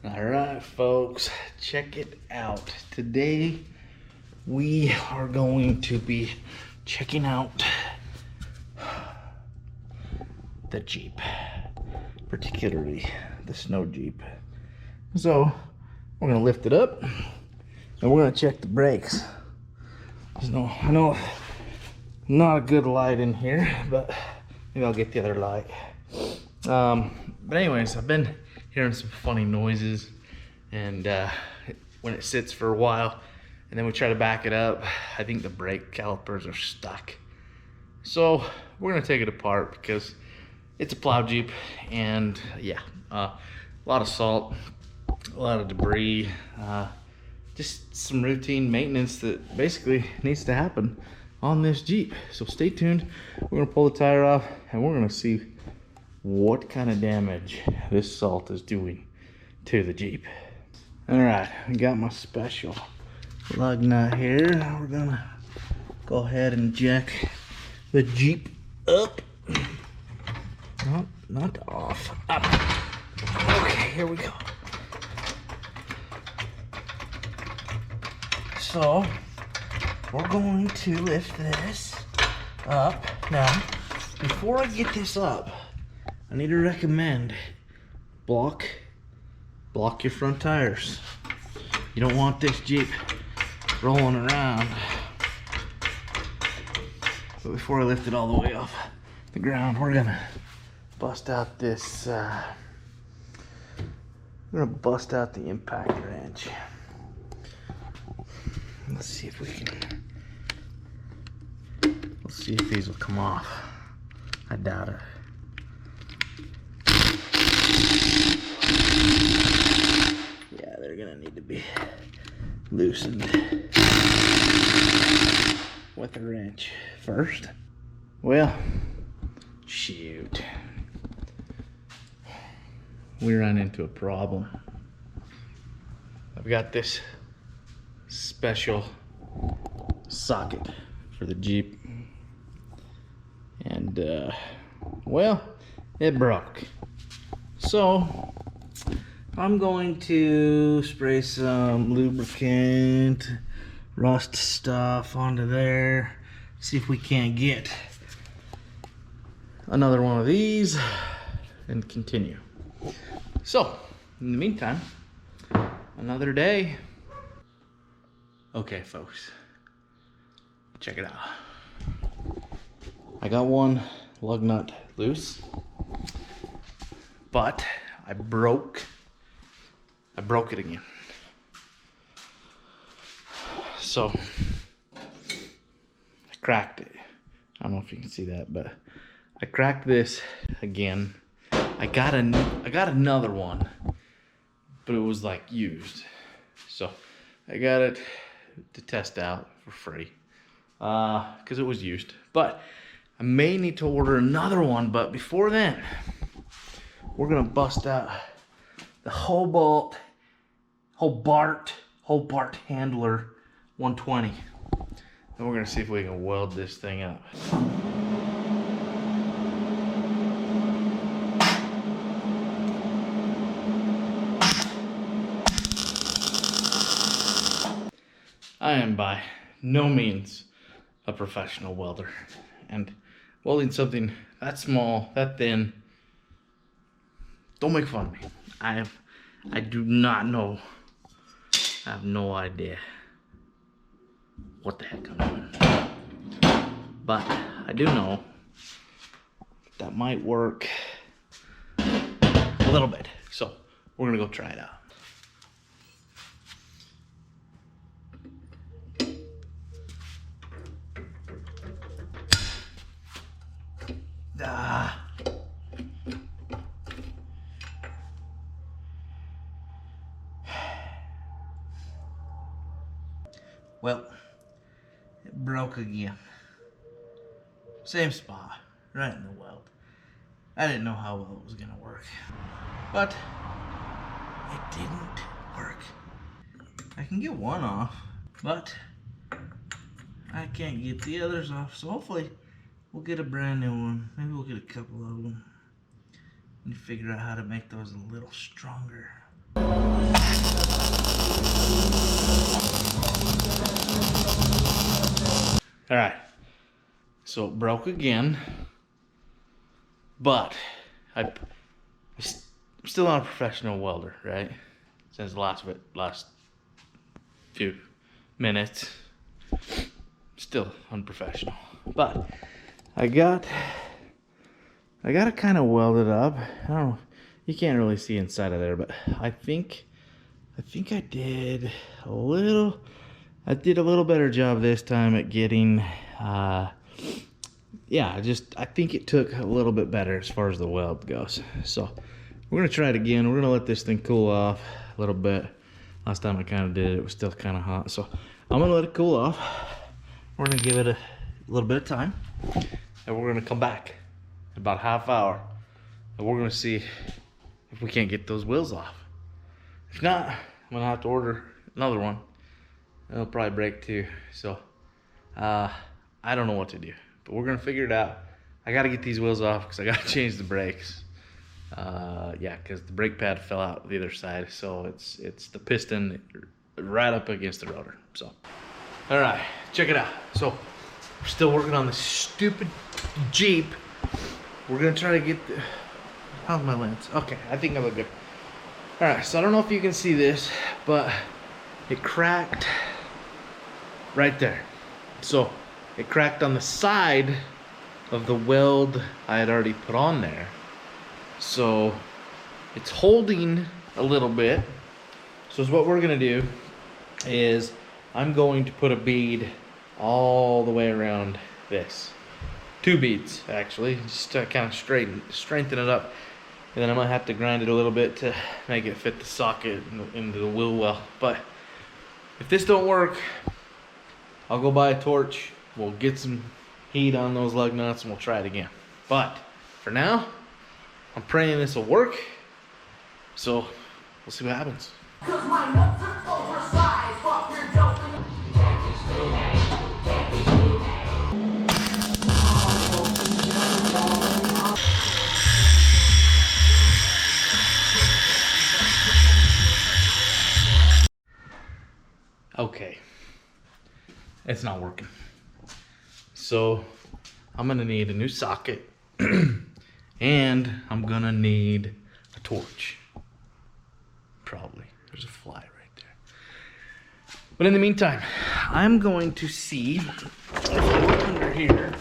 All right, folks, check it out. Today we are going to be checking out the Jeep, particularly the snow Jeep. So we're gonna lift it up and we're gonna check the brakes. I know not a good light in here, but maybe I'll get the other light. But anyways, I've been hearing some funny noises, and when it sits for a while and then we try to back it up, I think the brake calipers are stuck. So we're gonna take it apart because it's a plow Jeep, and yeah, a lot of salt, a lot of debris, just some routine maintenance that basically needs to happen on this Jeep. So stay tuned. We're gonna pull the tire off and we're gonna see what kind of damage this salt is doing to the Jeep. All right, I got my special lug nut here. We're gonna go ahead and jack the Jeep up. Not off, up. Okay, here we go. So we're going to lift this up. Now, before I get this up, I need to recommend block your front tires. You don't want this Jeep rolling around. But before I lift it all the way off the ground, we're gonna bust out this, we're gonna bust out the impact wrench. Let's see if we can, let's see if these will come off. I doubt it. Yeah, they're gonna need to be loosened with a wrench first. Well, shoot. We ran into a problem. I've got this special socket for the Jeep, and well, it broke. So I'm going to spray some lubricant, rust stuff onto there, see if we can't get another one of these and continue. So in the meantime, another day. Okay, folks, check it out. I got one lug nut loose, but I broke it again. So I cracked it. I don't know if you can see that, but I cracked this again. I got another one, but it was like used. So I got it to test out for free because it was used. But I may need to order another one, but before then, we're gonna bust out the Hobart handler 120. And we're gonna see if we can weld this thing up. I am by no means a professional welder, and welding something that small, that thin, don't make fun of me. I do not know. I have no idea what the heck I'm doing. But I do know that might work a little bit. So we're gonna go try it out. Well, it broke again. Same spot, right in the weld. I didn't know how well it was gonna work, but it didn't work. I can get one off, but I can't get the others off, so hopefully we'll get a brand new one. Maybe we'll get a couple of them and figure out how to make those a little stronger. All right, so it broke again, but I'm still not a professional welder, right? Since the last few minutes, still unprofessional. But I got it kind of welded up. I don't know. You can't really see inside of there, but I think I did a little better job this time at getting, yeah, I think it took a little bit better as far as the weld goes. So we're gonna try it again. We're gonna let this thing cool off a little bit. Last time I kind of did it, it was still kind of hot. So I'm gonna let it cool off. We're gonna give it a little bit of time, and we're gonna come back in about a half hour, and we're gonna see if we can't get those wheels off. If not, I'm gonna have to order another one. It'll probably break too. So I don't know what to do, but we're gonna figure it out. I gotta get these wheels off because I gotta change the brakes. Yeah, because the brake pad fell out the other side, so it's the piston right up against the rotor. So all right, check it out. So we're still working on this stupid Jeep. We're gonna try to get the, how's my lens? Okay, I think I look good. All right, so I don't know if you can see this, but it cracked right there. So it cracked on the side of the weld I had already put on there. So it's holding a little bit. So what we're gonna do is I'm going to put a bead all the way around this. 2 beads actually, just to kind of strengthen it up. And then I might have to grind it a little bit to make it fit the socket into the wheel well. But if this don't work, I'll go buy a torch. We'll get some heat on those lug nuts and we'll try it again. But for now, I'm praying this will work. So we'll see what happens. Okay, it's not working. So I'm gonna need a new socket and I'm gonna need a torch. Probably. There's a fly right there. But in the meantime, I'm going to see if I look under here.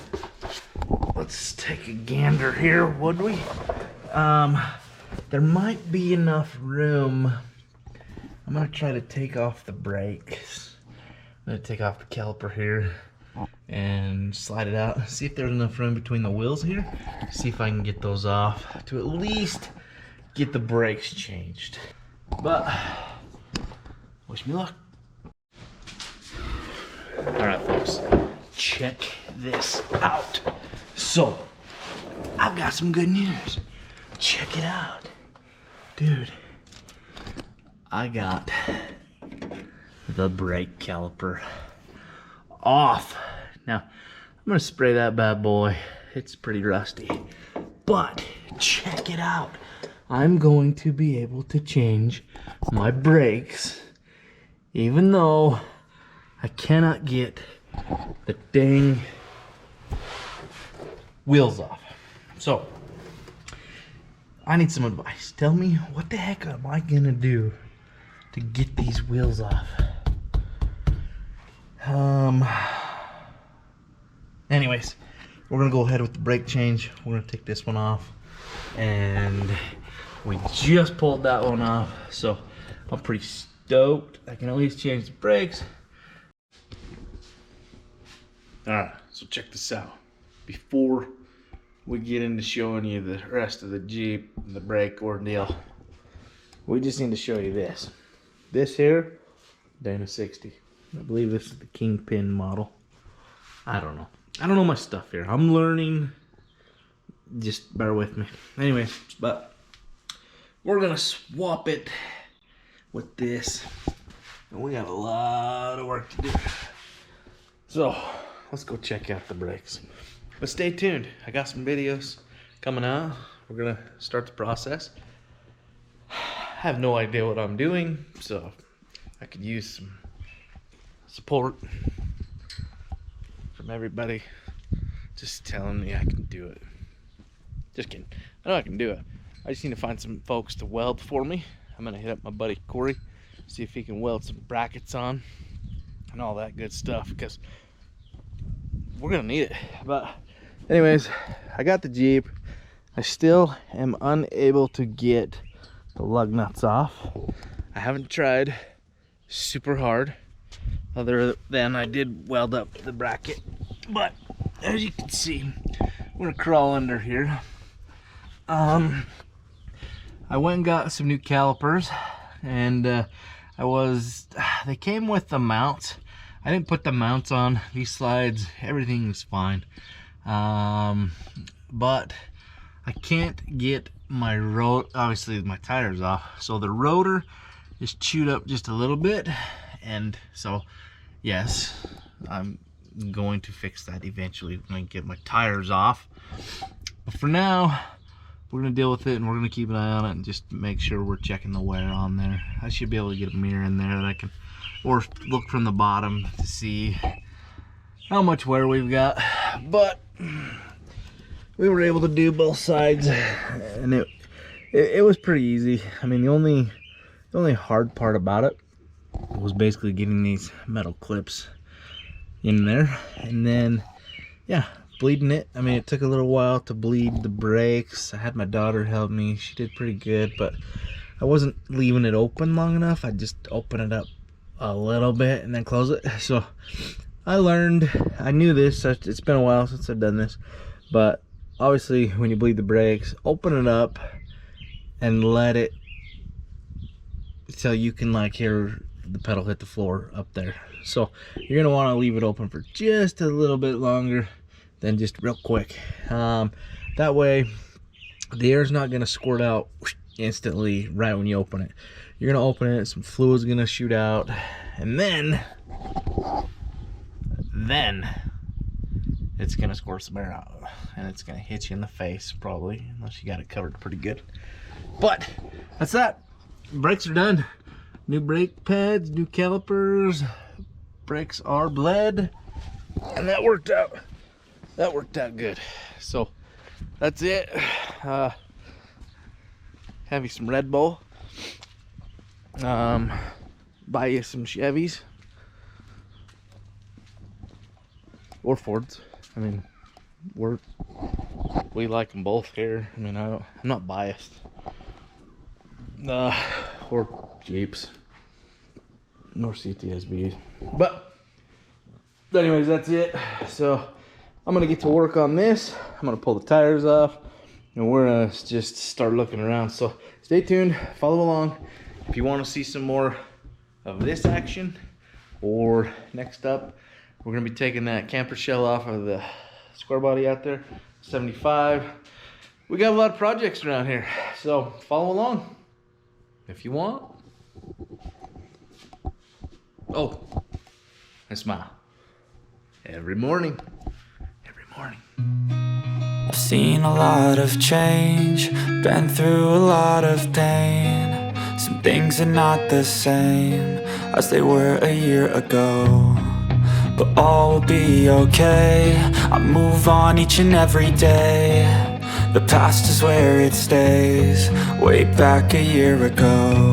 Let's take a gander here, would we? There might be enough room. I'm gonna try to take off the brakes. I'm gonna take off the caliper here and slide it out. See if there's enough room between the wheels here. See if I can get those off to at least get the brakes changed. But wish me luck. All right, folks, check this out. So I've got some good news. Check it out, dude. I got the brake caliper off. Now, I'm gonna spray that bad boy. It's pretty rusty, but check it out. I'm going to be able to change my brakes, even though I cannot get the dang wheels off. So, I need some advice. Tell me, what the heck am I gonna do to get these wheels off? Anyways, we're gonna go ahead with the brake change. We're gonna take this one off, and we just pulled that one off, so I'm pretty stoked. I can at least change the brakes. All right, so check this out. Before we get into showing you the rest of the Jeep and the brake ordeal, we just need to show you this. This here, Dana 60. I believe this is the Kingpin model. I don't know. I don't know my stuff here. I'm learning. Just bear with me. Anyways, but we're gonna swap it with this. And we got a lot of work to do. So let's go check out the brakes. But stay tuned. I got some videos coming out. We're gonna start the process. I have no idea what I'm doing, so I could use some support from everybody just telling me I can do it. Just kidding. I know I can do it. I just need to find some folks to weld for me. I'm gonna hit up my buddy Corey, see if he can weld some brackets on and all that good stuff, because we're gonna need it. But anyways, I got the Jeep. I still am unable to get the lug nuts off. I haven't tried super hard, other than I did weld up the bracket. But as you can see, I'm gonna crawl under here. I went and got some new calipers, and they came with the mounts. I didn't put the mounts on these slides. Everything was fine. But I can't get my obviously my tires off. So the rotor is chewed up just a little bit. And so, yes, I'm going to fix that eventually when I get my tires off. But for now, we're gonna deal with it, and we're gonna keep an eye on it and just make sure we're checking the wear on there. I should be able to get a mirror in there that I can, or look from the bottom to see how much wear we've got. But we were able to do both sides, and it was pretty easy. I mean, the only hard part about it was basically getting these metal clips in there, and then yeah, bleeding it. I mean, it took a little while to bleed the brakes. I had my daughter help me. She did pretty good, but I wasn't leaving it open long enough. I just open it up a little bit and then close it. So I learned, I knew this. It's been a while since I've done this, but obviously when you bleed the brakes, open it up and let it so you can like hear the pedal hit the floor up there. So you're gonna want to leave it open for just a little bit longer than just real quick. That way the air is not gonna squirt out instantly right when you open it. You're gonna open it, some fluid's gonna shoot out, and then it's gonna squirt some air out, and it's gonna hit you in the face probably, unless you got it covered pretty good. But that's that. Brakes are done. New brake pads, new calipers, brakes are bled, and that worked out. That worked out good. So that's it. Have you some Red Bull. Buy you some Chevys or Fords. I mean, we like them both here. I mean, I'm not biased. Or Jeeps, nor CTSBs. But anyways, that's it. So I'm gonna get to work on this. I'm gonna pull the tires off, and we're gonna just start looking around. So stay tuned, follow along. If you want to see some more of this action, or next up, we're gonna be taking that camper shell off of the square body out there, 75. We got a lot of projects around here, so follow along if you want. Oh, and smile. Every morning. I've seen a lot of change, been through a lot of pain. Some things are not the same as they were a year ago, but all will be okay. I move on each and every day. The past is where it stays, way back a year ago.